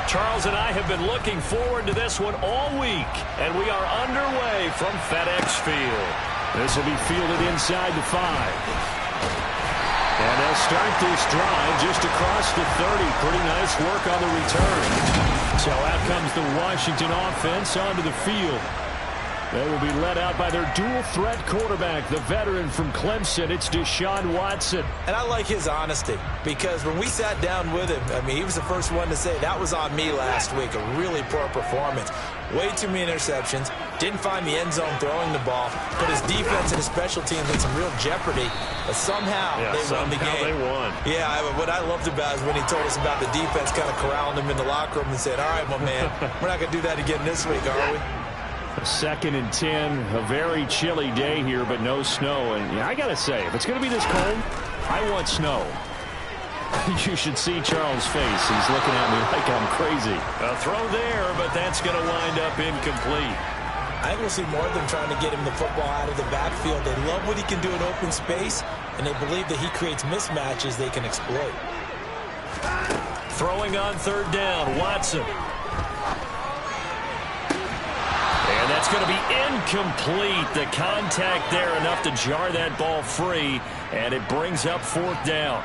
Charles and I have been looking forward to this one all week, and we are underway from FedEx Field. This will be fielded inside the 5. And they'll start this drive just across the 30. Pretty nice work on the return. So out comes the Washington offense onto the field. They will be led out by their dual-threat quarterback, the veteran from Clemson. It's Deshaun Watson. And I like his honesty, because when we sat down with him, I mean, he was the first one to say, that was on me last week, a really poor performance. Way too many interceptions, didn't find the end zone throwing the ball, put his defense and his special teams in some real jeopardy, but somehow they won the game. They won. Yeah, what I loved about is when he told us about the defense kind of corralling him in the locker room and said, all right, my man, we're not going to do that again this week, are we? 2nd and 10, a very chilly day here, but no snow. And yeah, I got to say, if it's going to be this cold, I want snow. You should see Charles' face. He's looking at me like I'm crazy. A throw there, but that's going to wind up incomplete. I think we'll see more of them trying to get him the football out of the backfield. They love what he can do in open space, and they believe that he creates mismatches they can exploit. Throwing on 3rd down, Watson. And that's going to be incomplete. The contact there enough to jar that ball free, and it brings up 4th down.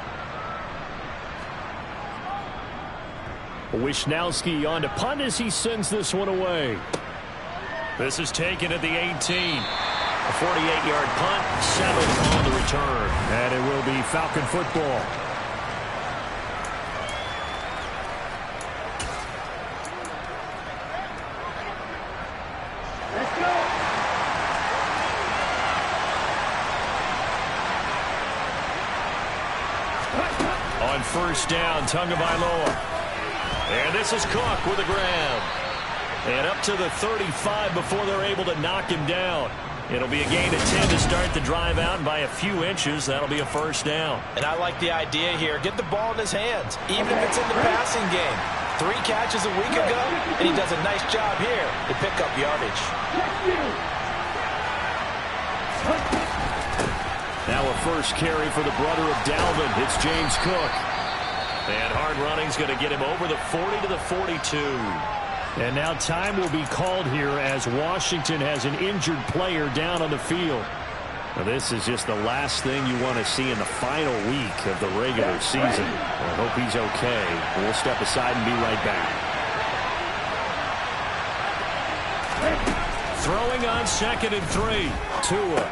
Wishnowski on to punt as he sends this one away. This is taken at the 18. A 48-yard punt, settled on the return. And it will be Falcon football. Let's go. On 1st down, Tagovailoa. And this is Cook with a grab. And up to the 35 before they're able to knock him down. It'll be a gain of 10 to start the drive out, and by a few inches, that'll be a 1st down. And I like the idea here. Get the ball in his hands, even if it's in the passing game. 3 catches a week ago, and he does a nice job here to pick up yardage. Now a first carry for the brother of Dalvin. It's James Cook. And hard running's going to get him over the 40 to the 42. And now time will be called here as Washington has an injured player down on the field. Now this is just the last thing you want to see in the final week of the regular season. I hope he's okay. We'll step aside and be right back. Throwing on 2nd and 3. Tua.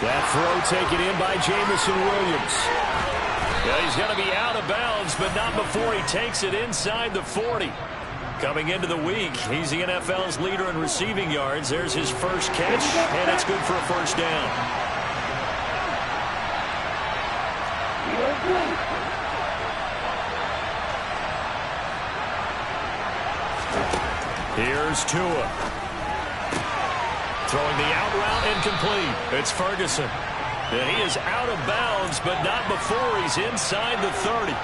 That throw taken in by Jamison Williams. Yeah, he's going to be out of bounds, but not before he takes it inside the 40. Coming into the week, he's the NFL's leader in receiving yards. There's his first catch, and it's good for a 1st down. Here's Tua. Throwing the out route incomplete. It's Ferguson. And he is out of bounds, but not before he's inside the 30.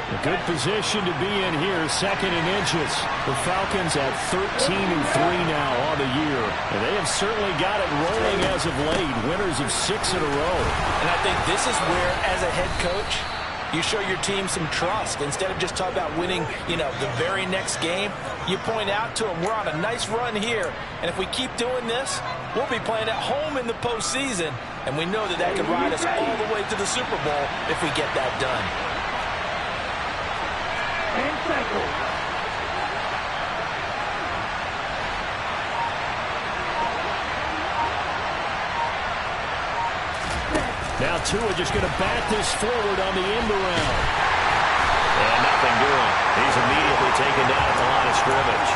A good position to be in here, 2nd and inches. The Falcons at 13-3 now on the year. And they have certainly got it rolling as of late. Winners of 6 in a row. And I think this is where, as a head coach, you show your team some trust. Instead of just talking about winning, the very next game, you point out to them, we're on a nice run here. And if we keep doing this, we'll be playing at home in the postseason. And we know that that could ride us all the way to the Super Bowl if we get that done. And cycle. Now Tua just going to bat this forward on the end around. And nothing doing. He's immediately taken down at the line of scrimmage.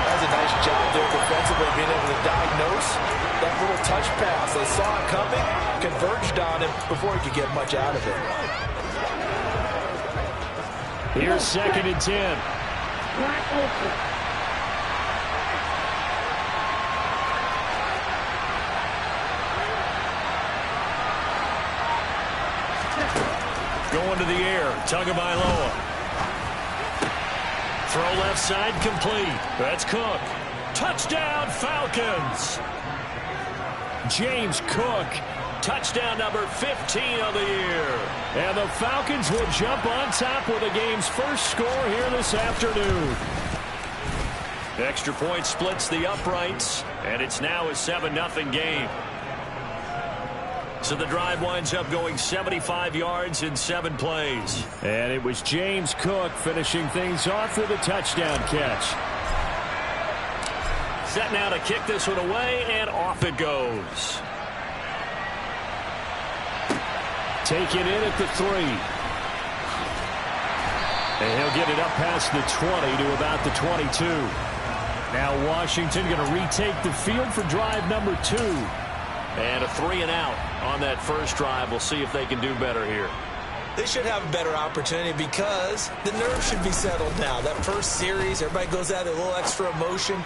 That's a nice job there defensively, being able to diagnose that little touch pass. They saw it coming, converged on him before he could get much out of it. Here's 2nd and 10. Black open. Going to the air, Tagovailoa. Throw left side complete. That's Cook. Touchdown Falcons. James Cook Touchdown number 15 of the year. And the Falcons will jump on top with the game's first score here this afternoon. Extra point splits the uprights, and it's now a 7-0 game. So the drive winds up going 75 yards in 7 plays. And it was James Cook finishing things off with a touchdown catch. Set now to kick this one away, and off it goes. Taken in at the 3. And he'll get it up past the 20 to about the 22. Now Washington going to retake the field for drive number 2. And a 3-and-out on that first drive. We'll see if they can do better here. They should have a better opportunity because the nerves should be settled now. That first series, everybody goes out with a little extra emotion.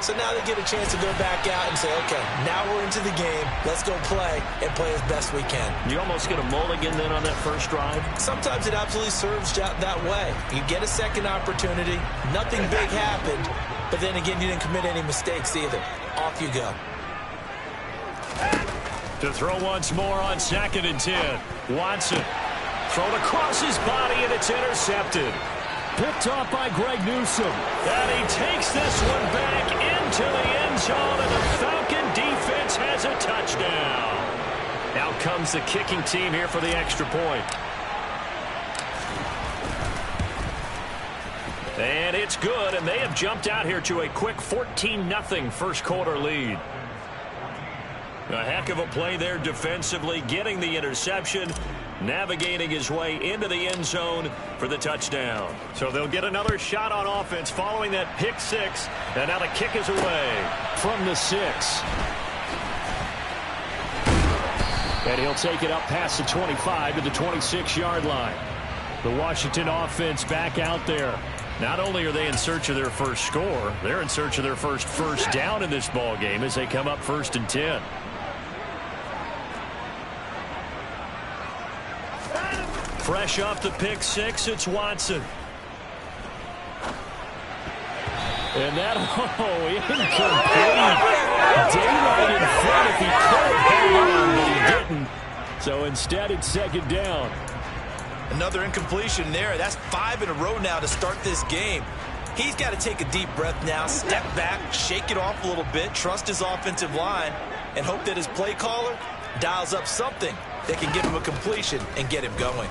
So now they get a chance to go back out and say, okay, now we're into the game. Let's go play and play as best we can. You almost get a mulligan then on that first drive? Sometimes it absolutely serves that way. You get a second opportunity. Nothing big happened. But then again, you didn't commit any mistakes either. Off you go. To throw once more on 2nd and 10. Watson. Thrown across his body, and it's intercepted. Picked off by Greg Newsome. And he takes this one back into the end zone, and the Falcon defense has a touchdown. Out comes the kicking team here for the extra point. And it's good, and they have jumped out here to a quick 14-0 first quarter lead. A heck of a play there defensively, getting the interception, navigating his way into the end zone for the touchdown. So they'll get another shot on offense following that pick 6, and now the kick is away from the 6. And he'll take it up past the 25 to the 26-yard line. The Washington offense back out there. Not only are they in search of their first score, they're in search of their first down in this ball game as they come up 1st and 10. Fresh off the pick 6, it's Watson. And that, incomplete. Daylight in front if he could have held on, but he didn't. So instead, it's 2nd down. Another incompletion there. That's 5 in a row now to start this game. He's got to take a deep breath now, step back, shake it off a little bit, trust his offensive line, and hope that his play caller dials up something that can give him a completion and get him going.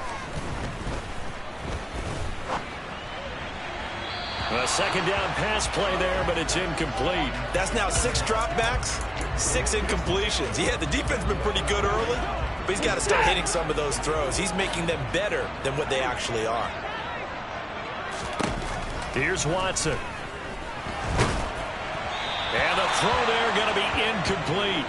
A 2nd down pass play there, but it's incomplete. That's now 6 dropbacks, 6 incompletions. Yeah, the defense has been pretty good early, but he's got to start hitting some of those throws. He's making them better than what they actually are. Here's Watson. And the throw there going to be incomplete.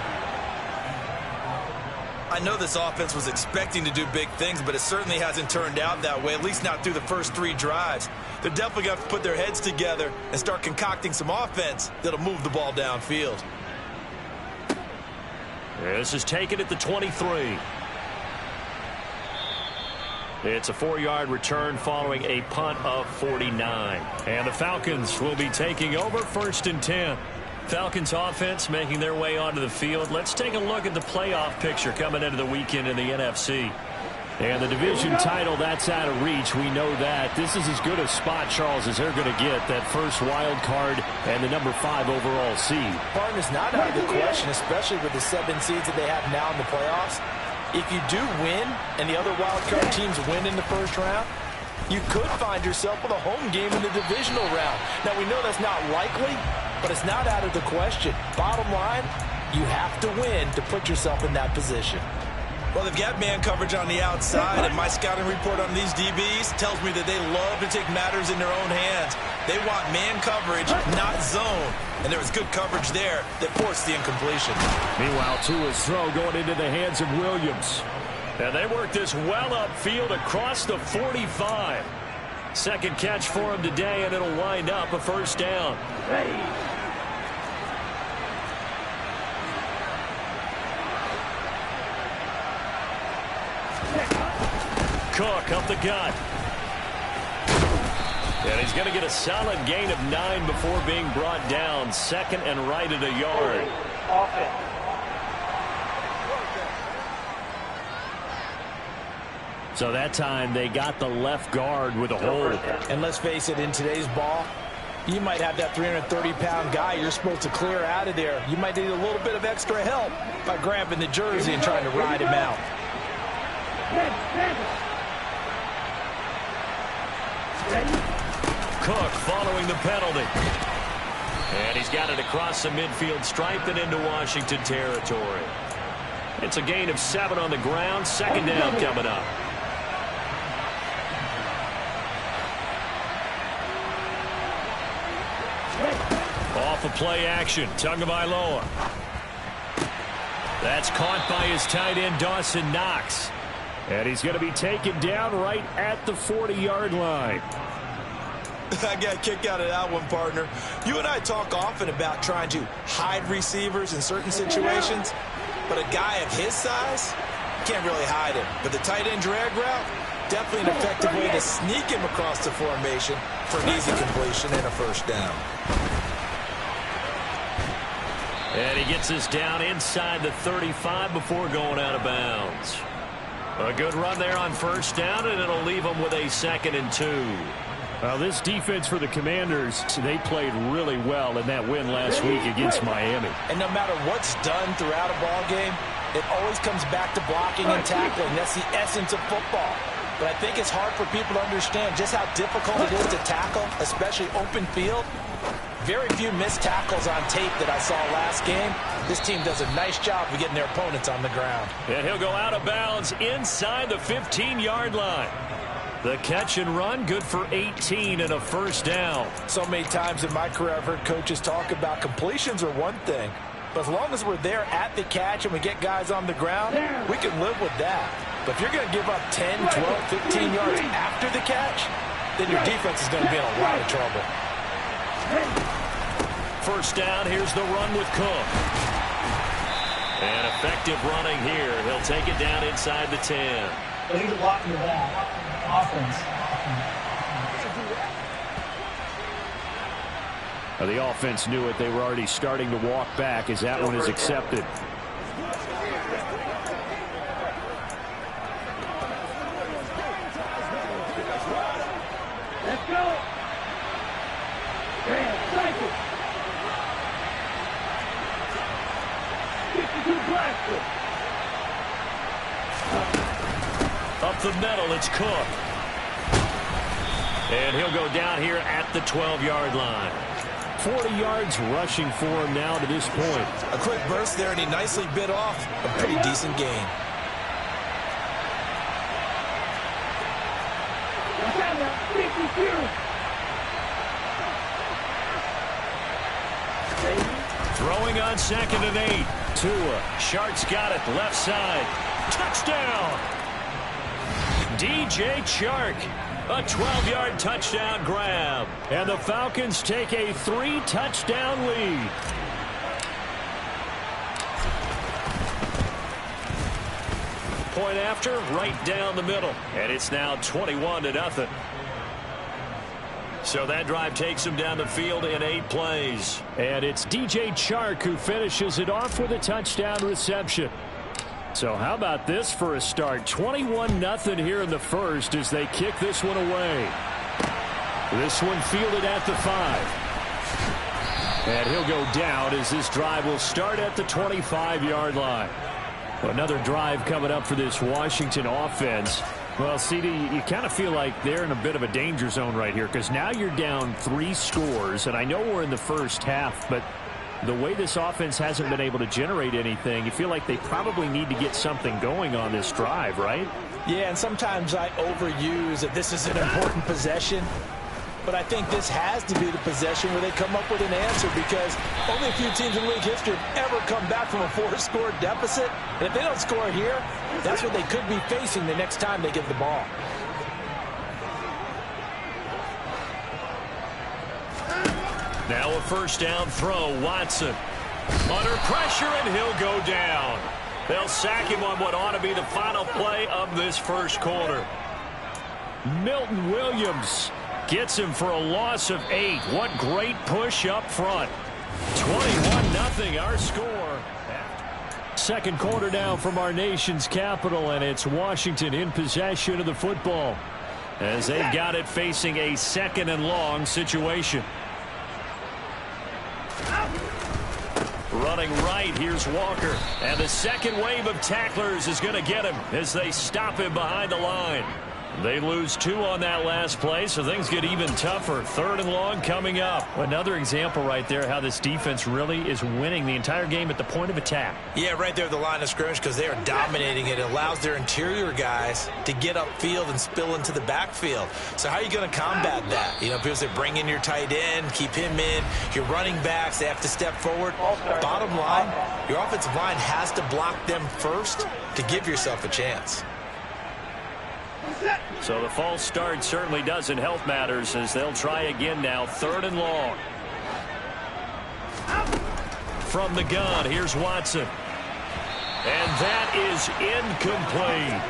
I know this offense was expecting to do big things, but it certainly hasn't turned out that way, at least not through the first 3 drives. They're definitely going to have to put their heads together and start concocting some offense that'll move the ball downfield. This is taken at the 23. It's a 4-yard return following a punt of 49. And the Falcons will be taking over 1st and 10. Falcons offense making their way onto the field. Let's take a look at the playoff picture coming into the weekend in the NFC. And the division title, that's out of reach. We know that. This is as good a spot, Charles, as they're going to get. That first wild card and the number 5 overall seed. Partner's not out of the question, especially with the 7 seeds that they have now in the playoffs. If you do win and the other wild card teams win in the first round, you could find yourself with a home game in the divisional round. Now, we know that's not likely, but it's not out of the question. Bottom line, you have to win to put yourself in that position. Well, they've got man coverage on the outside, and my scouting report on these DBs tells me that they love to take matters in their own hands. They want man coverage, not zone. And there was good coverage there that forced the incompletion. Meanwhile, Tua's throw going into the hands of Williams. And they work this well upfield across the 45. Second catch for him today, and it'll wind up a first down. Cook up the gut. And he's going to get a solid gain of 9 before being brought down. 2nd and right at a yard. So that time they got the left guard with a hold. And let's face it, in today's ball, you might have that 330-pound guy you're supposed to clear out of there. You might need a little bit of extra help by grabbing the jersey and trying to ride him out. Cook following the penalty. And he's got it across the midfield stripe and into Washington territory. It's a gain of 7 on the ground. Second down coming up. Off of play action. Tagovailoa. That's caught by his tight end, Dawson Knox. And he's going to be taken down right at the 40-yard line. I got a kick out of that one, partner. You and I talk often about trying to hide receivers in certain situations, but a guy of his size can't really hide him. But the tight end drag route, definitely an effective way to sneak him across the formation for an easy completion and a first down. And he gets us down inside the 35 before going out of bounds. A good run there on first down, and it'll leave them with a 2nd and 2. Well, this defense for the Commanders, they played really well in that win last week against Miami. And no matter what's done throughout a ball game, it always comes back to blocking and tackling. That's the essence of football. But I think it's hard for people to understand just how difficult it is to tackle, especially open field. Very few missed tackles on tape that I saw last game. This team does a nice job of getting their opponents on the ground. And he'll go out of bounds inside the 15-yard line. The catch and run, good for 18 and a first down. So many times in my career I've heard coaches talk about completions are one thing. But as long as we're there at the catch and we get guys on the ground, we can live with that. But if you're going to give up 10, 12, 15 yards after the catch, then your defense is going to be in a lot of trouble. First down, here's the run with Cook. And effective running here. He'll take it down inside the 10. But he's blocking the back. Offense. The offense knew it. They were already starting to walk back as that one is accepted. Let's go. Cycle. 52 blaster. Up the middle, it's Cook. And he'll go down here at the 12-yard line. 40 yards rushing for him now to this point. A quick burst there, and he nicely bit off a pretty decent gain. Throwing on 2nd and 8. Tua. Shart's got it. Left side. Touchdown. DJ Chark. A 12-yard touchdown grab. And the Falcons take a 3-touchdown lead. Point after, right down the middle. And it's now 21-0. So that drive takes him down the field in 8 plays. And it's DJ Chark who finishes it off with a touchdown reception. So how about this for a start? 21-0 here in the first as they kick this one away. This one fielded at the 5. And he'll go down as this drive will start at the 25-yard line. Another drive coming up for this Washington offense. Well, CD, you kind of feel like they're in a bit of a danger zone right here because now you're down 3 scores, and I know we're in the first half, but the way this offense hasn't been able to generate anything, you feel like they probably need to get something going on this drive, right? Yeah, and sometimes I overuse that this is an important possession. But I think this has to be the possession where they come up with an answer because only a few teams in league history have ever come back from a 4-score deficit. And if they don't score here, that's what they could be facing the next time they get the ball. Now a first down throw. Watson under pressure, and he'll go down. They'll sack him on what ought to be the final play of this first quarter. Milton Williams gets him for a loss of 8. What great push up front. 21-0 our score. second quarter now from our nation's capital, and it's Washington in possession of the football as they've got it facing a 2nd and long situation. Running right, here's Walker. And the second wave of tacklers is going to get him as they stop him behind the line. They lose 2 on that last play, so things get even tougher. 3rd and long coming up. Another example right there how this defense really is winning the entire game at the point of attack. Yeah, right there at the line of scrimmage because they are dominating it. It allows their interior guys to get upfield and spill into the backfield. So how are you going to combat that? You know, because they bring in your tight end, keep him in. Your running backs, they have to step forward. Bottom line, your offensive line has to block them first to give yourself a chance. So the false start certainly doesn't help matters as they'll try again now. 3rd and long. From the gun, here's Watson. And that is incomplete.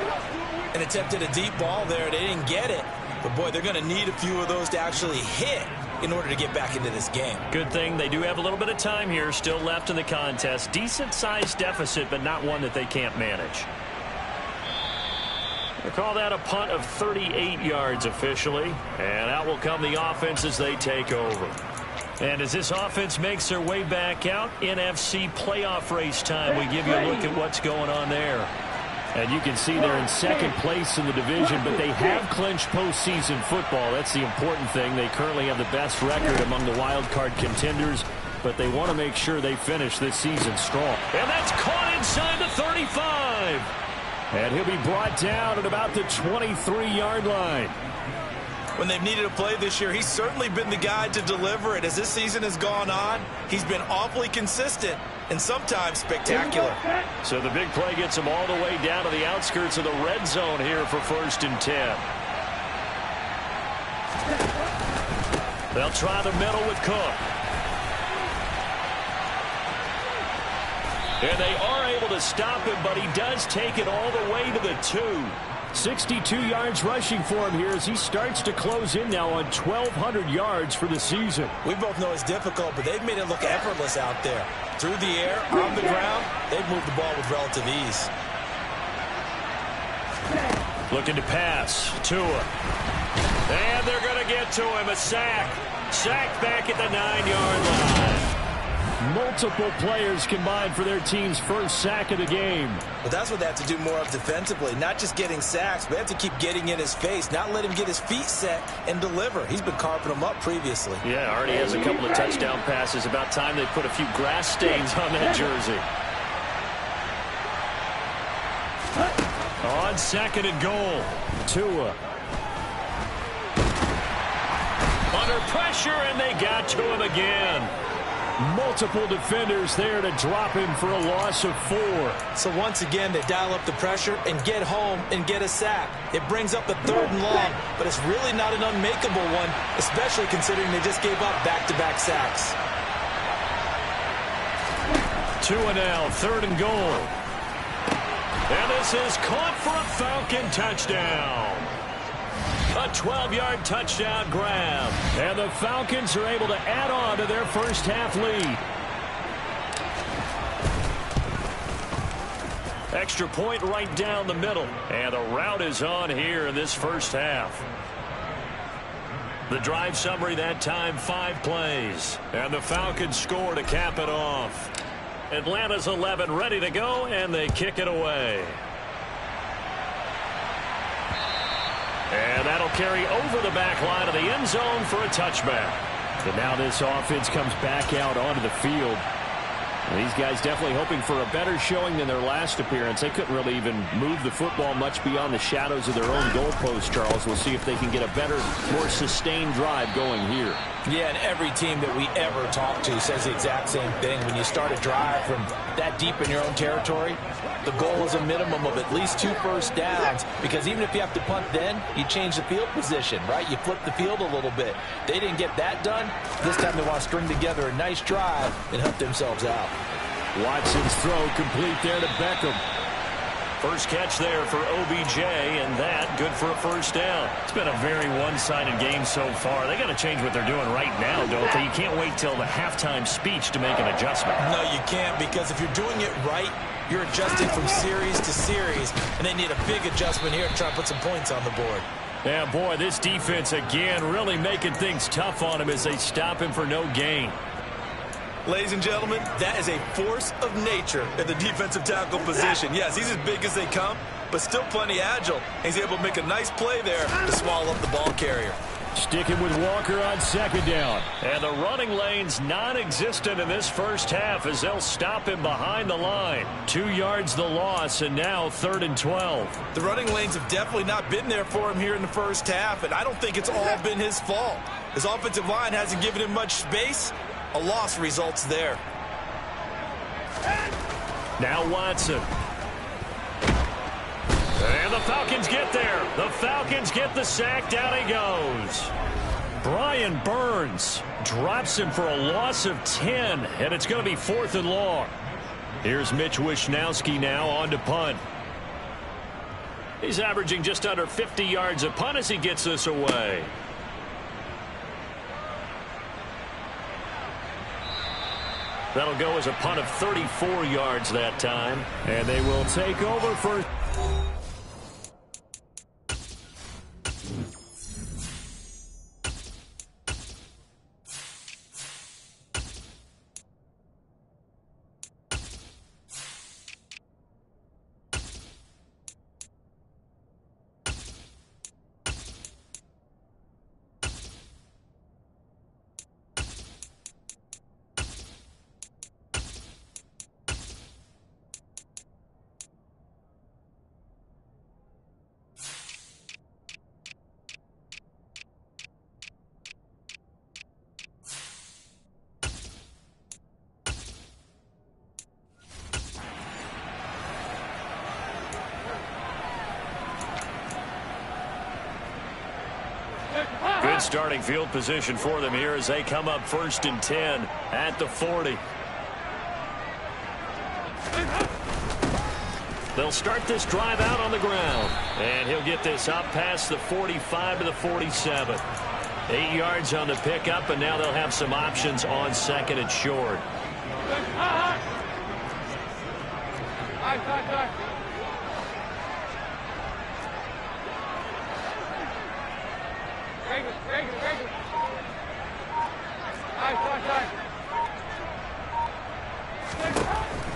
And attempted a deep ball there. They didn't get it. But, boy, they're going to need a few of those to actually hit in order to get back into this game. Good thing they do have a little bit of time here still left in the contest. Decent-sized deficit, but not one that they can't manage. They call that a punt of 38 yards officially. And out will come the offense as they take over. And as this offense makes their way back out, NFC playoff race time. We give you a look at what's going on there. And you can see they're in 2nd place in the division, but they have clinched postseason football. That's the important thing. They currently have the best record among the wild card contenders, but they want to make sure they finish this season strong. And that's caught inside the 35. And he'll be brought down at about the 23-yard line. When they've needed a play this year, he's certainly been the guy to deliver it. As this season has gone on, he's been awfully consistent and sometimes spectacular. So the big play gets him all the way down to the outskirts of the red zone here for 1st and 10. They'll try the middle with Cook. And they are able to stop him, but he does take it all the way to the 2. 62 yards rushing for him here as he starts to close in now on 1,200 yards for the season. We both know it's difficult, but they've made it look effortless out there. Through the air, on the ground, they've moved the ball with relative ease. Looking to pass. Tua. And they're going to get to him. A sack. Sacked back at the 9-yard line. Multiple players combined for their team's first sack of the game. But that's what they have to do more of defensively. Not just getting sacks, but they have to keep getting in his face. Not let him get his feet set and deliver. He's been carving them up previously. Yeah, already has a couple of touchdown passes. About time they put a few grass stains on that jersey. On 2nd and goal. Tua. Under pressure, and they got to him again. Multiple defenders there to drop him for a loss of 4. So once again, they dial up the pressure and get home and get a sack. It brings up the 3rd and long, but it's really not an unmakeable one, especially considering they just gave up back-to-back sacks. Tua now, 3rd and goal. And this is caught for a Falcon touchdown. A 12-yard touchdown grab. And the Falcons are able to add on to their first half lead. Extra point right down the middle. And the route is on here in this first half. The drive summary that time, 5 plays. And the Falcons score to cap it off. Atlanta's 11 ready to go, and they kick it away. And that'll carry over the back line of the end zone for a touchback. And now this offense comes back out onto the field. And these guys definitely hoping for a better showing than their last appearance. They couldn't really even move the football much beyond the shadows of their own goalpost, Charles. We'll see if they can get a better, more sustained drive going here. Yeah, and every team that we ever talk to says the exact same thing. When you start a drive from that deep in your own territory, the goal is a minimum of at least 2 first downs, because even if you have to punt then, you change the field position, right? You flip the field a little bit. They didn't get that done. This time they want to string together a nice drive and help themselves out. Watson's throw complete there to Beckham. First catch there for OBJ, and that good for a first down. It's been a very one-sided game so far. They got to change what they're doing right now, don't they? You can't wait till the halftime speech to make an adjustment. No, you can't, because if you're doing it right, You're adjusting from series to series, and they need a big adjustment here to try and put some points on the board. Yeah, boy, this defense, again, really making things tough on him as they stop him for no gain. Ladies and gentlemen, that is a force of nature in the defensive tackle position. Yes, he's as big as they come, but still plenty agile. He's able to make a nice play there to swallow up the ball carrier. Sticking with Walker on second down. And the running lane's non-existent in this first half as they'll stop him behind the line. 2 yards the loss, and now 3rd and 12. The running lanes have definitely not been there for him here in the first half, and I don't think it's all been his fault. His offensive line hasn't given him much space. A loss results there. Now Watson. And the Falcons get there. The Falcons get the sack. Down he goes. Brian Burns drops him for a loss of 10, and it's going to be 4th and long. Here's Mitch Wishnowski now on to punt. He's averaging just under 50 yards a punt as he gets this away. That'll go as a punt of 34 yards that time. And they will take over for... Good starting field position for them here as they come up 1st and 10 at the 40. They'll start this drive out on the ground. And he'll get this up past the 45 to the 47. 8 yards on the pickup, and now they'll have some options on 2nd and short.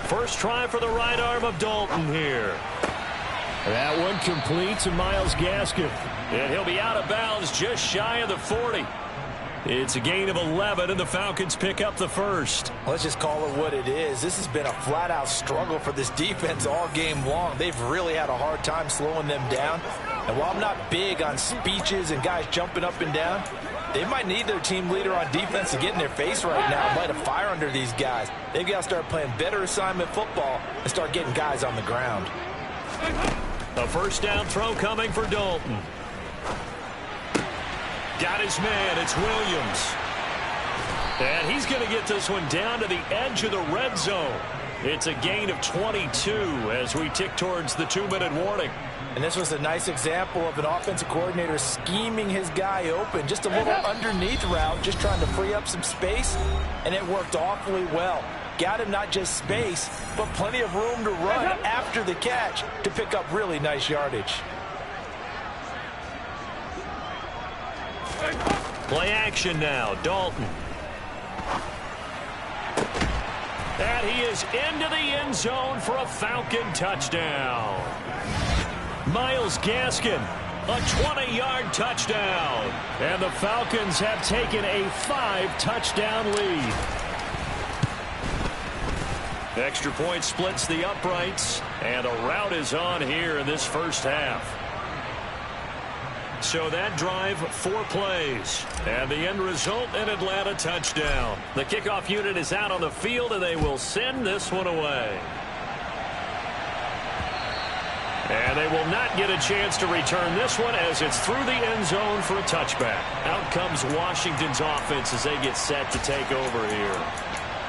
First try for the right arm of Dalton here. That one complete to Myles Gaskin. And he'll be out of bounds just shy of the 40. It's a gain of 11, and the Falcons pick up the first. Let's just call it what it is. This has been a flat-out struggle for this defense all game long. They've really had a hard time slowing them down. And while I'm not big on speeches and guys jumping up and down, they might need their team leader on defense to get in their face right now, light a fire under these guys. They've got to start playing better assignment football and start getting guys on the ground. A first down throw coming for Dalton. Got his man. It's Williams. And he's going to get this one down to the edge of the red zone. It's a gain of 22 as we tick towards the 2-minute warning. And this was a nice example of an offensive coordinator scheming his guy open. Just a little underneath route, just trying to free up some space. And it worked awfully well. Got him not just space, but plenty of room to run after the catch to pick up really nice yardage. Play action now, Dalton. And he is into the end zone for a Falcon touchdown. Myles Gaskin, a 20-yard touchdown. And the Falcons have taken a 5-touchdown lead. Extra point splits the uprights, and a rout is on here in this first half. So that drive, 4 plays, and the end result, an Atlanta touchdown. The kickoff unit is out on the field, and they will send this one away. And they will not get a chance to return this one as it's through the end zone for a touchback. Out comes Washington's offense as they get set to take over here.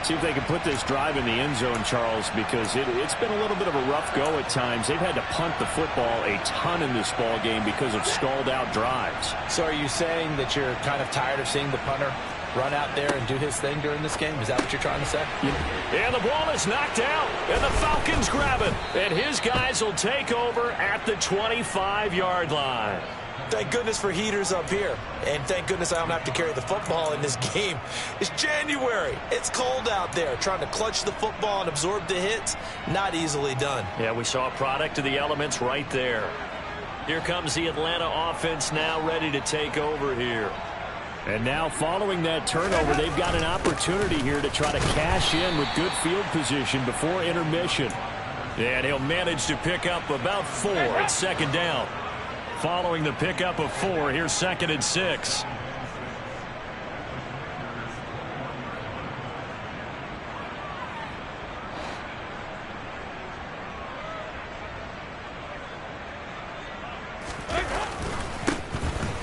See if they can put this drive in the end zone, Charles, because it's been a little bit of a rough go at times. They've had to punt the football a ton in this ball game because of stalled-out drives. So are you saying that you're kind of tired of seeing the punter run out there and do his thing during this game? Is that what you're trying to say? And the ball is knocked out, and the Falcons Falcons grab it, and his guys will take over at the 25-yard line. Thank goodness for heaters up here. And thank goodness I don't have to carry the football in this game. It's January. It's cold out there. Trying to clutch the football and absorb the hits, not easily done. Yeah, we saw a product of the elements right there. Here comes the Atlanta offense now ready to take over here. And now following that turnover, they've got an opportunity here to try to cash in with good field position before intermission. And he'll manage to pick up about 4 at second down. Following the pickup of 4, here's 2nd and 6.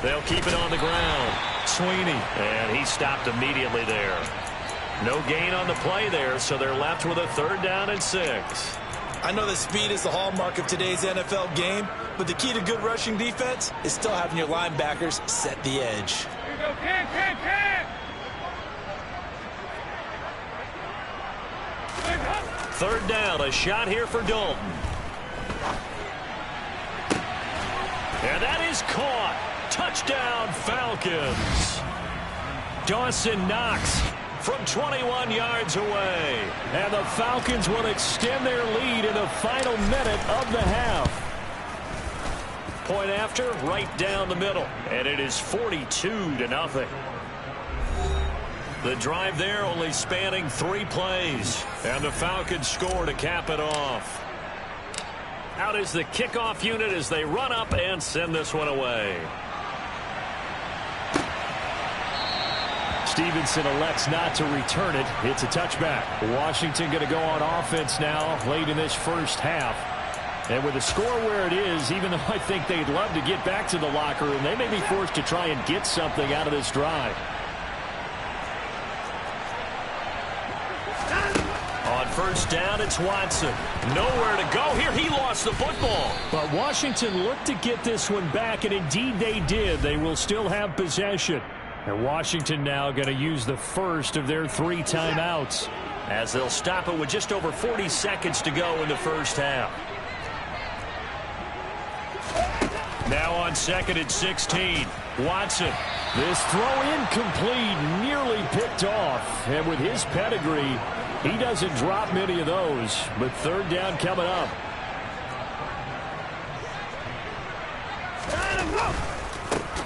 They'll keep it on the ground. Sweeney, and he stopped immediately there. No gain on the play there, so they're left with a 3rd down and 6. I know that speed is the hallmark of today's NFL game, but the key to good rushing defense is still having your linebackers set the edge. Here we go, kick. 3rd down, a shot here for Dalton. And that is caught. Touchdown, Falcons. Dawson Knox from 21 yards away. And the Falcons will extend their lead in the final minute of the half. Point after, right down the middle. And it is 42-0. The drive there only spanning 3 plays. And the Falcons score to cap it off. Out is the kickoff unit as they run up and send this one away. Stevenson elects not to return it. It's a touchback. Washington going to go on offense now late in this first half. And with the score where it is, even though I think they'd love to get back to the locker room, they may be forced to try and get something out of this drive. On 1st down, it's Watson. Nowhere to go here. He lost the football. But Washington looked to get this one back, and indeed they did. They will still have possession. And Washington now going to use the first of their 3 timeouts, as they'll stop it with just over 40 seconds to go in the first half. Now on 2nd and 16, Watson. This throw incomplete, nearly picked off. And with his pedigree, he doesn't drop many of those. But 3rd down coming up.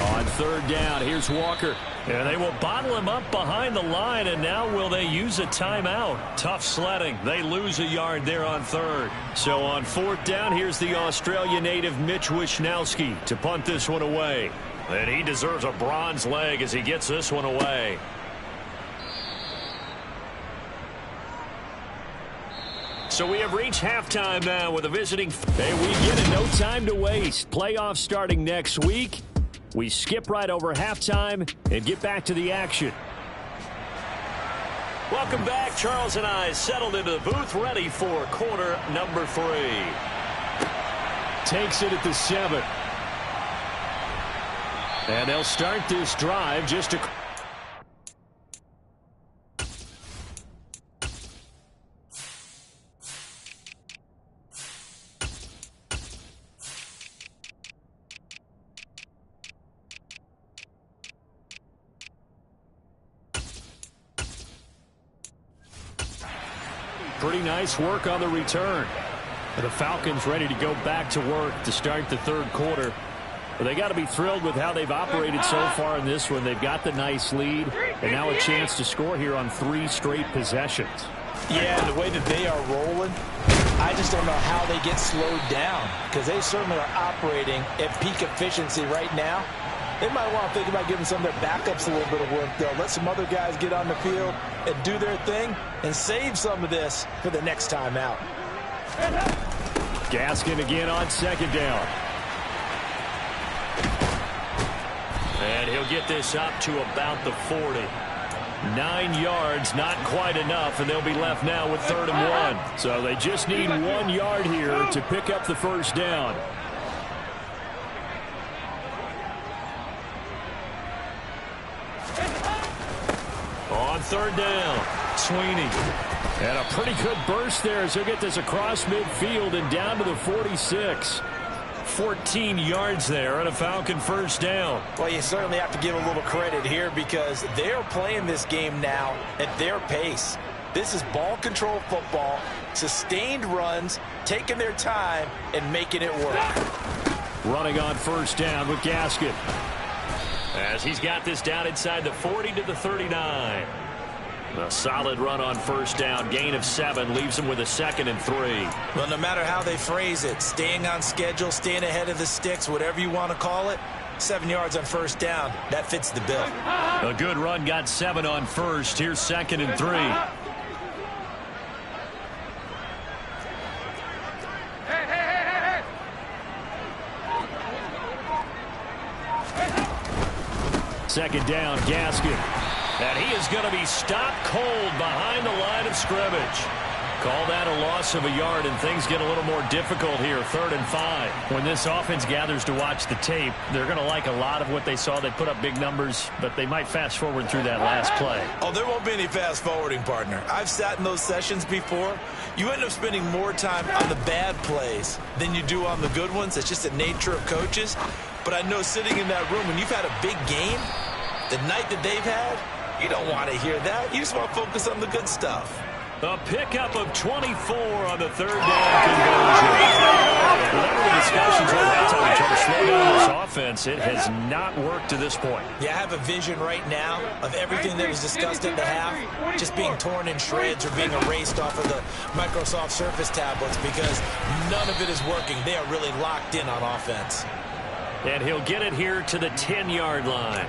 On 3rd down, here's Walker. And they will bottle him up behind the line, and now will they use a timeout? Tough sledding. They lose a yard there on 3rd. So on 4th down, here's the Australia native Mitch Wishnowsky to punt this one away. And he deserves a bronze leg as he gets this one away. So we have reached halftime now with a visiting. Hey, we get it. No time to waste. Playoffs starting next week. We skip right over halftime and get back to the action. Welcome back. Charles and I settled into the booth, ready for quarter number 3. Takes it at the 7. And they'll start this drive just to... Pretty nice work on the return. The Falcons ready to go back to work to start the 3rd quarter. But they got to be thrilled with how they've operated so far in this one. They've got the nice lead, and now a chance to score here on 3 straight possessions. Yeah, the way that they are rolling, I just don't know how they get slowed down, because they certainly are operating at peak efficiency right now. They might want to think about giving some of their backups a little bit of work, though. Let some other guys get on the field and do their thing and save some of this for the next time out. Gaskin again on 2nd down. And he'll get this up to about the 40. 9 yards, not quite enough, and they'll be left now with 3rd and 1. So they just need 1 yard here to pick up the 1st down. On 3rd down, Sweeney. And a pretty good burst there as he'll get this across midfield and down to the 46. 14 yards there and a Falcon first down. Well, you certainly have to give a little credit here because they're playing this game now at their pace. This is ball control football, sustained runs, taking their time, and making it work. Running on first down with Gaskin. As he's got this down inside the 40 to the 39. A solid run on first down. Gain of 7 leaves him with a 2nd and 3. Well, no matter how they phrase it, staying on schedule, staying ahead of the sticks, whatever you want to call it, 7 yards on first down, that fits the bill. A good run got 7 on first. Here's 2nd and 3. Second down, Gaskin. And he is going to be stopped cold behind the line of scrimmage. Call that a loss of a yard, and things get a little more difficult here. 3rd and 5. When this offense gathers to watch the tape, they're going to like a lot of what they saw. They put up big numbers, but they might fast forward through that last play. Oh, there won't be any fast forwarding, partner. I've sat in those sessions before. You end up spending more time on the bad plays than you do on the good ones. It's just the nature of coaches. But I know sitting in that room, when you've had a big game, the night that they've had, you don't want to hear that. You just want to focus on the good stuff. A pickup of 24 on the 3rd down conversion. Whatever the discussions were that time to try to slow down this offense, it has not worked to this point. Yeah, I have a vision right now of everything that was discussed at the half just being torn in shreds or being erased off of the Microsoft Surface tablets because none of it is working. They are really locked in on offense. And he'll get it here to the 10-yard line.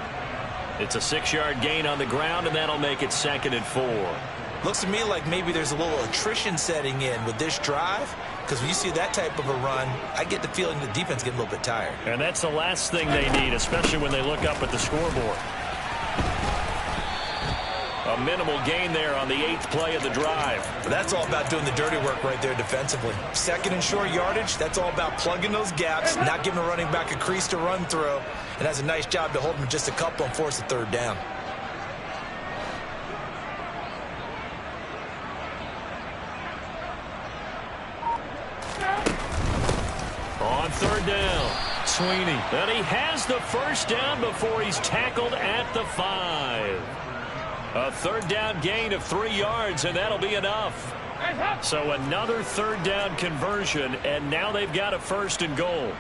It's a 6-yard gain on the ground, and that'll make it 2nd and 4. Looks to me like maybe there's a little attrition setting in with this drive, because when you see that type of a run, I get the feeling the defense getting a little bit tired. And that's the last thing they need, especially when they look up at the scoreboard. A minimal gain there on the 8th play of the drive. But that's all about doing the dirty work right there defensively. 2nd and short yardage, that's all about plugging those gaps, not giving a running back a crease to run through, and has a nice job to hold him just a couple and force the 3rd down. On 3rd down, Sweeney. And he has the first down before he's tackled at the 5. A 3rd down gain of 3 yards, and that'll be enough. So another 3rd down conversion, and now they've got a 1st and goal.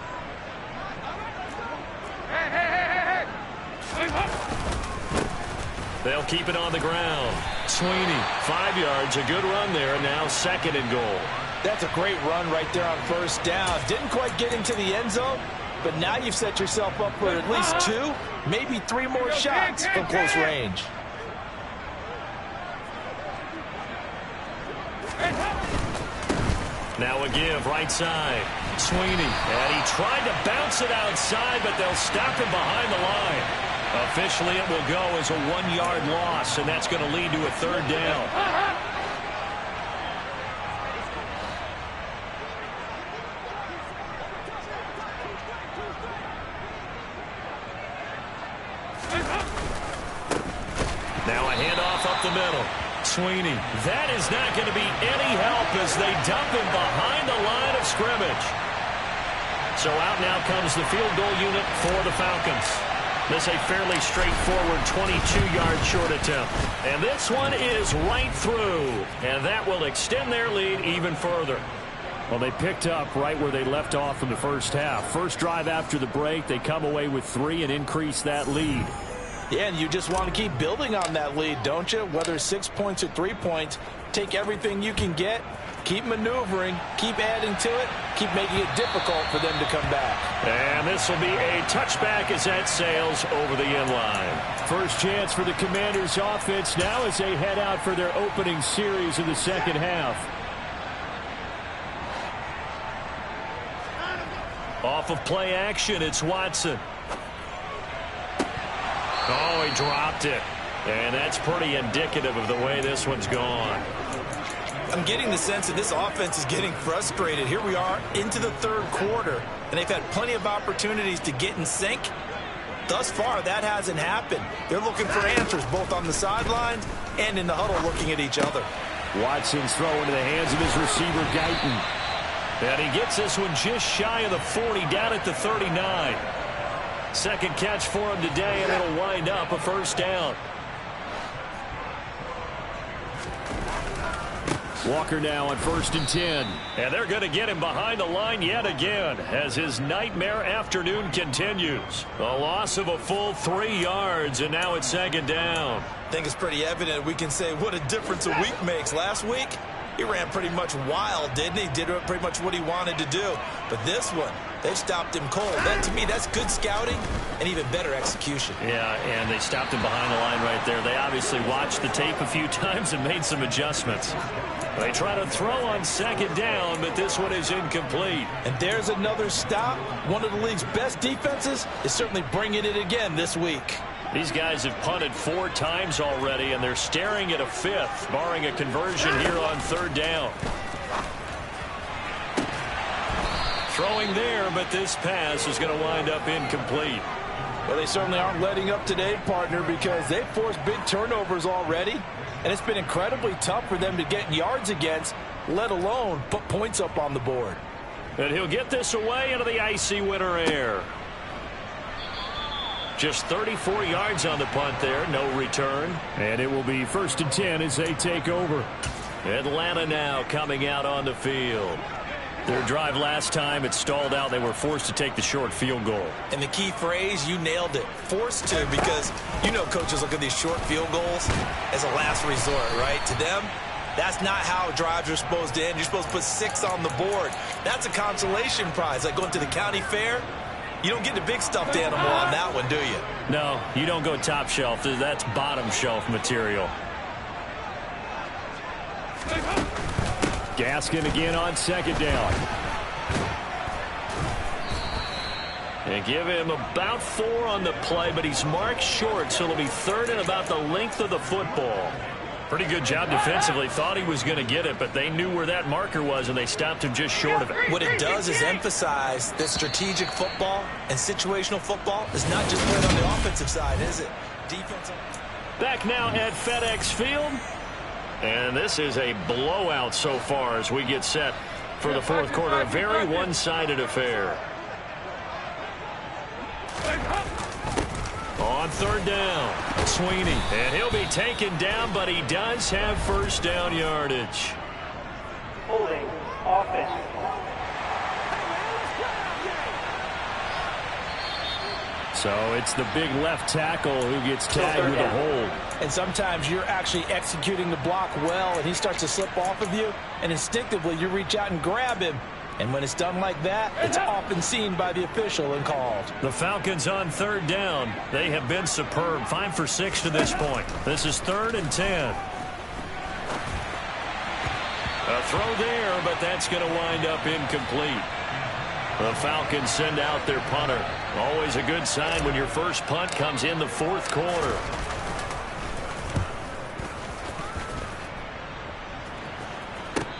They'll keep it on the ground. Sweeney, 5 yards, a good run there, and now 2nd and goal. That's a great run right there on first down. Didn't quite get into the end zone, but now you've set yourself up for at least 2, maybe 3 more shots from close range. Now a give, right side. Sweeney, and he tried to bounce it outside, but they'll stop him behind the line. Officially, it will go as a 1-yard loss, and that's going to lead to a 3rd down. Now a handoff up the middle. Sweeney, that is not going to be any help as they dump him behind the line of scrimmage. So out now comes the field goal unit for the Falcons. This a fairly straightforward 22-yard short attempt. And this one is right through. And that will extend their lead even further. Well, they picked up right where they left off in the first half. First drive after the break, they come away with 3 and increase that lead. Yeah, and you just want to keep building on that lead, don't you? Whether it's 6 points or 3 points, take everything you can get, keep maneuvering, keep adding to it, keep making it difficult for them to come back. And this will be a touchback as that sails over the end line. First chance for the Commanders' offense now as they head out for their opening series of the second half. Off of play action, it's Watson. Oh, he dropped it. And that's pretty indicative of the way this one's gone. I'm getting the sense that this offense is getting frustrated. Here we are into the 3rd quarter, and they've had plenty of opportunities to get in sync. Thus far, that hasn't happened. They're looking for answers both on the sidelines and in the huddle looking at each other. Watson's throw into the hands of his receiver, Guyton. And he gets this one just shy of the 40, down at the 39. Second catch for him today, and it'll wind up a first down. Walker now on 1st and 10. And they're going to get him behind the line yet again as his nightmare afternoon continues. A loss of a full 3 yards, and now it's 2nd down. I think it's pretty evident we can say what a difference a week makes. Last week, he ran pretty much wild, didn't he? Did pretty much what he wanted to do. But this one, they stopped him cold. That, to me, that's good scouting and even better execution. Yeah, and they stopped him behind the line right there. They obviously watched the tape a few times and made some adjustments. They try to throw on 2nd down, but this one is incomplete. And there's another stop. One of the league's best defenses is certainly bringing it again this week. These guys have punted 4 times already, and they're staring at a 5th, barring a conversion here on 3rd down. Throwing there, but this pass is going to wind up incomplete. Well, they certainly aren't letting up today, partner, because they've forced big turnovers already. And it's been incredibly tough for them to get yards against, let alone put points up on the board. And he'll get this away into the icy winter air. Just 34 yards on the punt there, no return. And it will be 1st and 10 as they take over. Atlanta now coming out on the field. Their drive last time, it stalled out. They were forced to take the short field goal. And the key phrase, you nailed it, forced to, because you know coaches look at these short field goals as a last resort, right? To them, that's not how drives are supposed to end. You're supposed to put 6 on the board. That's a consolation prize. Like going to the county fair, you don't get the big stuffed animal on that one, do you? No, you don't go top shelf. That's bottom shelf material. Gaskin again on 2nd down. And give him about 4 on the play, but he's marked short, so it'll be 3rd and about the length of the football. Pretty good job defensively. Thought he was going to get it, but they knew where that marker was, and they stopped him just short of it. What it does is emphasize that strategic football and situational football is not just played on the offensive side, is it? Defense. Back now at FedEx Field. And this is a blowout so far as we get set for the 4th quarter. A very one-sided affair. On 3rd down, Sweeney. And he'll be taken down, but he does have 1st down yardage. Holding, offense. So it's the big left tackle who gets tagged with a hold. And sometimes you're actually executing the block well, and he starts to slip off of you, and instinctively you reach out and grab him. And when it's done like that, it's often seen by the official and called. The Falcons on 3rd down. They have been superb. 5 for 6 to this point. This is 3rd and 10. A throw there, but that's going to wind up incomplete. The Falcons send out their punter. Always a good sign when your first punt comes in the 4th quarter.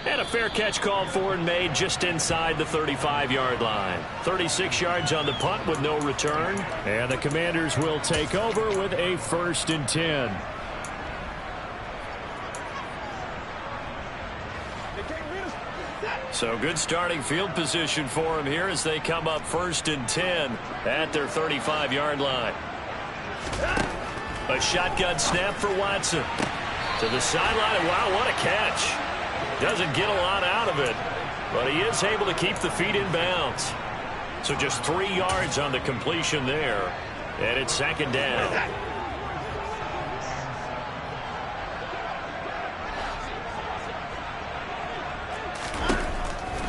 And a fair catch called for and made just inside the 35-yard line. 36 yards on the punt with no return. And the Commanders will take over with a 1st and 10. So good starting field position for him here as they come up 1st and 10 at their 35-yard line. A shotgun snap for Watson. To the sideline. Wow, what a catch. Doesn't get a lot out of it, but he is able to keep the feet in bounds. So just 3 yards on the completion there, and it's 2nd down.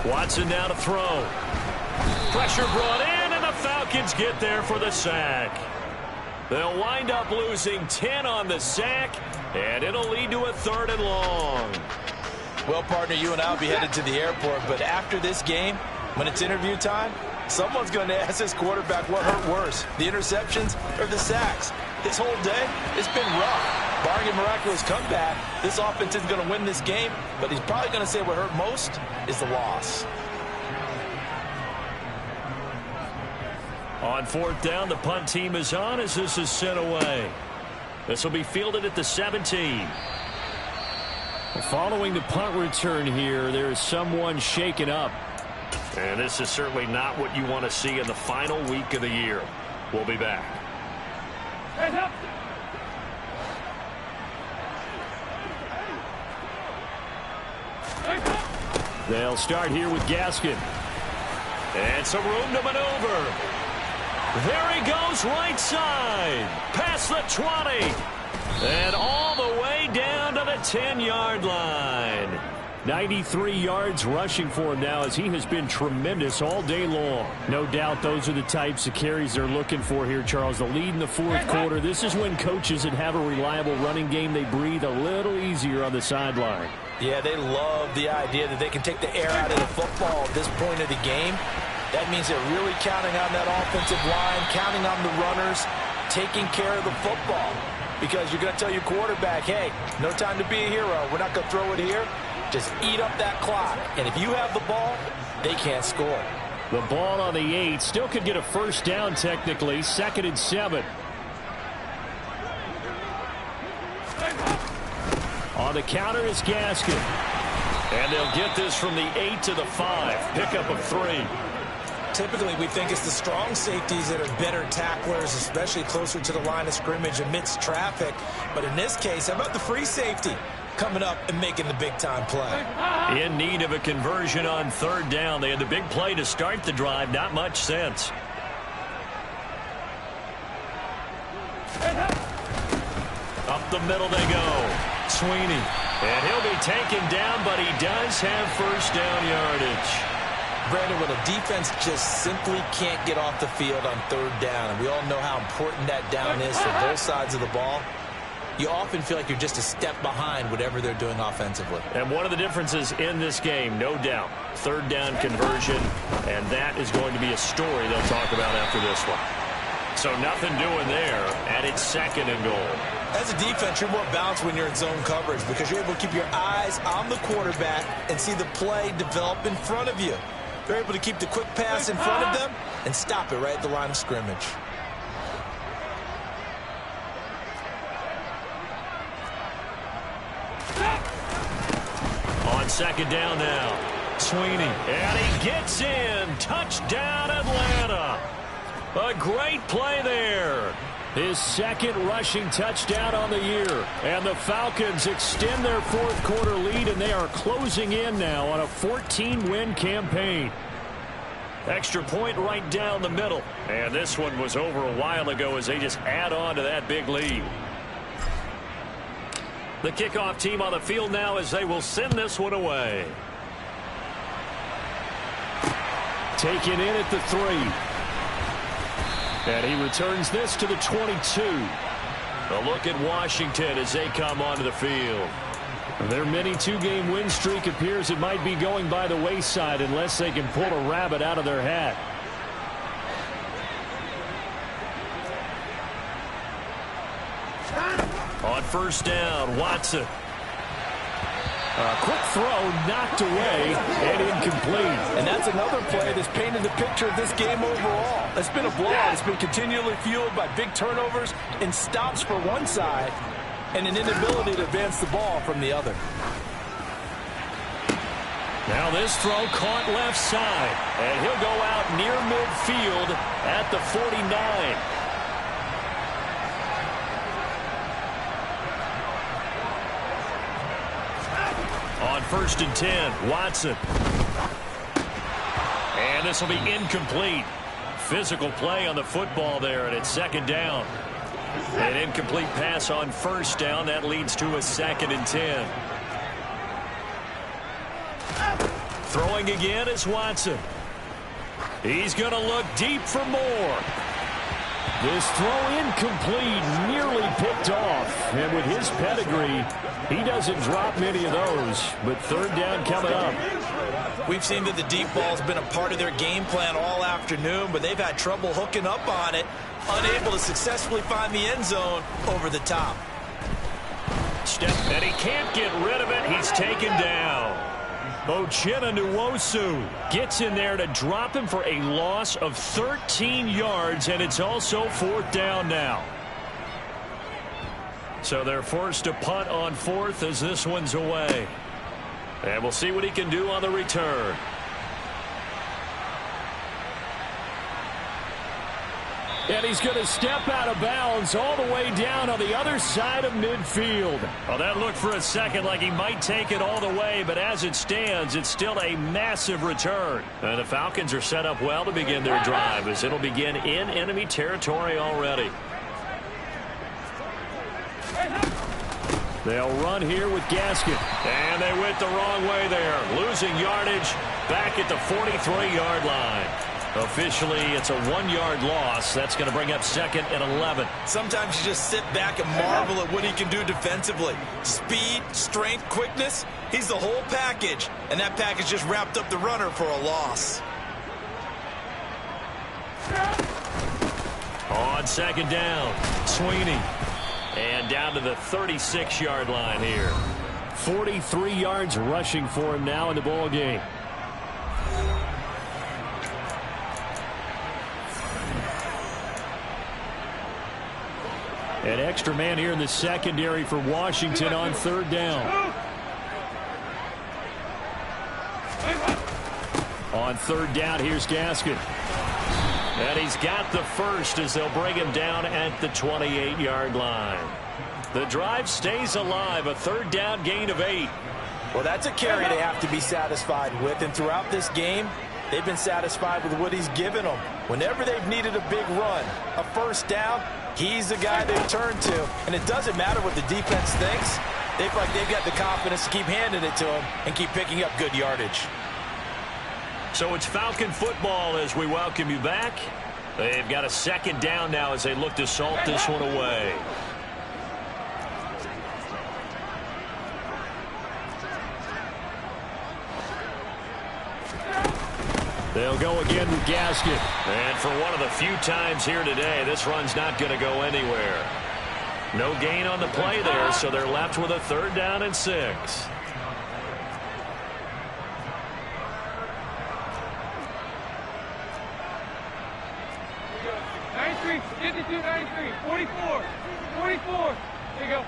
Watson now to throw. Pressure brought in, and the Falcons get there for the sack. They'll wind up losing 10 on the sack, and it'll lead to a 3rd and long. Well, partner, you and I will be headed to the airport, but after this game, when it's interview time, someone's going to ask this quarterback what hurt worse, the interceptions or the sacks. This whole day, it's been rough. Barring a miraculous comeback, this offense isn't going to win this game, but he's probably going to say what hurt most is the loss. On 4th down, the punt team is on as this is sent away. This will be fielded at the 17. Following the punt return here, there is someone shaken up. And this is certainly not what you want to see in the final week of the year. We'll be back. Hands up. They'll start here with Gaskin. And some room to maneuver. There he goes, right side. Past the 20. And all the way down to the 10-yard line. 93 yards rushing for him now, as he has been tremendous all day long. No doubt those are the types of carries they're looking for here, Charles. The lead in the fourth quarter. This is when coaches that have a reliable running game, they breathe a little easier on the sideline. Yeah, they love the idea that they can take the air out of the football at this point of the game. That means they're really counting on that offensive line, counting on the runners, taking care of the football. Because you're going to tell your quarterback, hey, no time to be a hero. We're not going to throw it here. Just eat up that clock. And if you have the ball, they can't score. The ball on the 8. Still could get a first down technically. 2nd and 7. On the counter is Gaskin. And they'll get this from the 8 to the 5. Pickup of 3. Typically, we think it's the strong safeties that are better tacklers, especially closer to the line of scrimmage amidst traffic. But in this case, how about the free safety coming up and making the big-time play? In need of a conversion on 3rd down. They had the big play to start the drive. Not much sense. Up the middle they go. Sweeney. And he'll be taken down, but he does have first down yardage. Brandon, when a defense just simply can't get off the field on 3rd down, and we all know how important that down is for both sides of the ball, you often feel like you're just a step behind whatever they're doing offensively. And one of the differences in this game, no doubt, 3rd down conversion, and that is going to be a story they'll talk about after this one. So nothing doing there, and it's 2nd and goal. As a defense, you're more balanced when you're in zone coverage because you're able to keep your eyes on the quarterback and see the play develop in front of you. They're able to keep the quick pass in front of them and stop it right at the line of scrimmage. On 2nd down now, Sweeney. And he gets in. Touchdown, Atlanta. A great play there. His 2nd rushing touchdown on the year. And the Falcons extend their 4th quarter lead, and they are closing in now on a 14-win campaign. Extra point right down the middle. And this one was over a while ago as they just add on to that big lead. The kickoff team on the field now as they will send this one away. Taken in at the 3. And he returns this to the 22. A look at Washington as they come onto the field. Their mini 2-game win streak appears it might be going by the wayside unless they can pull a rabbit out of their hat. On 1st down, Watson. A quick throw knocked away and incomplete. And that's another play that's painted the picture of this game overall. It's been a blowout. It's been continually fueled by big turnovers and stops for one side and an inability to advance the ball from the other. Now this throw caught left side. And he'll go out near midfield at the 49. On 1st and 10, Watson. And this will be incomplete. Physical play on the football there, and it's 2nd down. An incomplete pass on 1st down. That leads to a 2nd and 10. Throwing again is Watson. He's going to look deep for more. This throw incomplete, nearly picked off. And with his pedigree, he doesn't drop many of those. But 3rd down coming up. We've seen that the deep ball's been a part of their game plan all afternoon, but they've had trouble hooking up on it, unable to successfully find the end zone over the top. Step, and he can't get rid of it. He's taken down. Uchenna Nwosu gets in there to drop him for a loss of 13 yards, and it's also 4th down now. So they're forced to punt on 4th as this one's away. And we'll see what he can do on the return. And he's going to step out of bounds all the way down on the other side of midfield. Well, that looked for a second like he might take it all the way, but as it stands, it's still a massive return. And the Falcons are set up well to begin their drive as it'll begin in enemy territory already. They'll run here with Gaskin. And they went the wrong way there, losing yardage back at the 43-yard line. Officially, it's a 1-yard loss. That's going to bring up 2nd and 11. Sometimes you just sit back and marvel at what he can do defensively. Speed, strength, quickness. He's the whole package. And that package just wrapped up the runner for a loss. On 2nd down, Sweeney. And down to the 36-yard line here. 43 yards rushing for him now in the ball game. An extra man here in the secondary for Washington on 3rd down. On 3rd down, here's Gaskin. And he's got the first as they'll bring him down at the 28-yard line. The drive stays alive, a 3rd down gain of 8. Well, that's a carry they have to be satisfied with. And throughout this game, they've been satisfied with what he's given them. Whenever they've needed a big run, a 1st down, he's the guy they turn to. And it doesn't matter what the defense thinks. They feel like they've got the confidence to keep handing it to him and keep picking up good yardage. So it's Falcon football as we welcome you back. They've got a 2nd down now as they look to salt this one away. They'll go again with Gaskin. And for one of the few times here today, this run's not going to go anywhere. No gain on the play there, so they're left with a 3rd down and 6. Get the 293, 44, 44. There you go.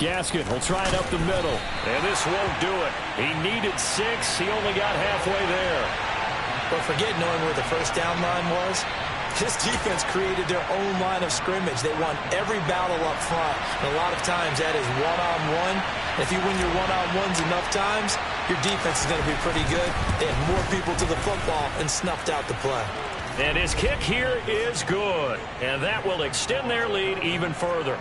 Gaskin will try it up the middle. And this won't do it. He needed 6. He only got halfway there. But forget knowing where the 1st down line was. This defense created their own line of scrimmage. They won every battle up front. And a lot of times that is one-on-one. If you win your one-on-ones enough times, your defense is going to be pretty good. They had more people to the football and snuffed out the play. And his kick here is good. And that will extend their lead even further.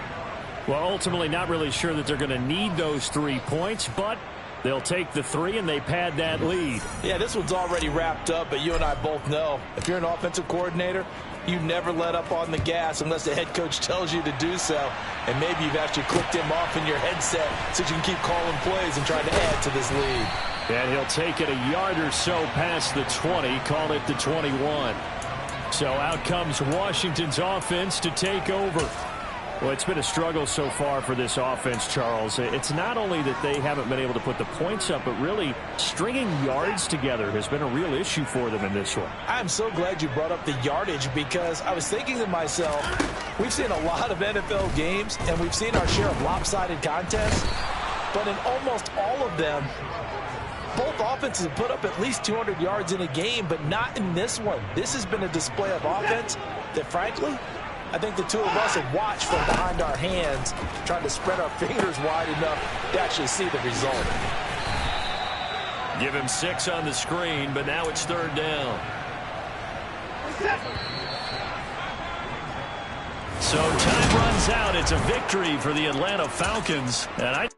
Well, ultimately not really sure that they're going to need those 3 points, but they'll take the 3 and they pad that lead. Yeah, this one's already wrapped up, but you and I both know if you're an offensive coordinator, you never let up on the gas unless the head coach tells you to do so. And maybe you've actually clicked him off in your headset so you can keep calling plays and trying to add to this lead. And he'll take it a yard or so past the 20, call it the 21. So out comes Washington's offense to take over. Well, it's been a struggle so far for this offense, Charles. It's not only that they haven't been able to put the points up, but really stringing yards together has been a real issue for them in this one. I'm so glad you brought up the yardage because I was thinking to myself, we've seen a lot of NFL games and we've seen our share of lopsided contests, but in almost all of them, both offenses have put up at least 200 yards in a game, but not in this one. This has been a display of offense that, frankly, I think the two of us have watched from behind our hands, trying to spread our fingers wide enough to actually see the result. Give him 6 on the screen, but now it's 3rd down. So time runs out. It's a victory for the Atlanta Falcons. And I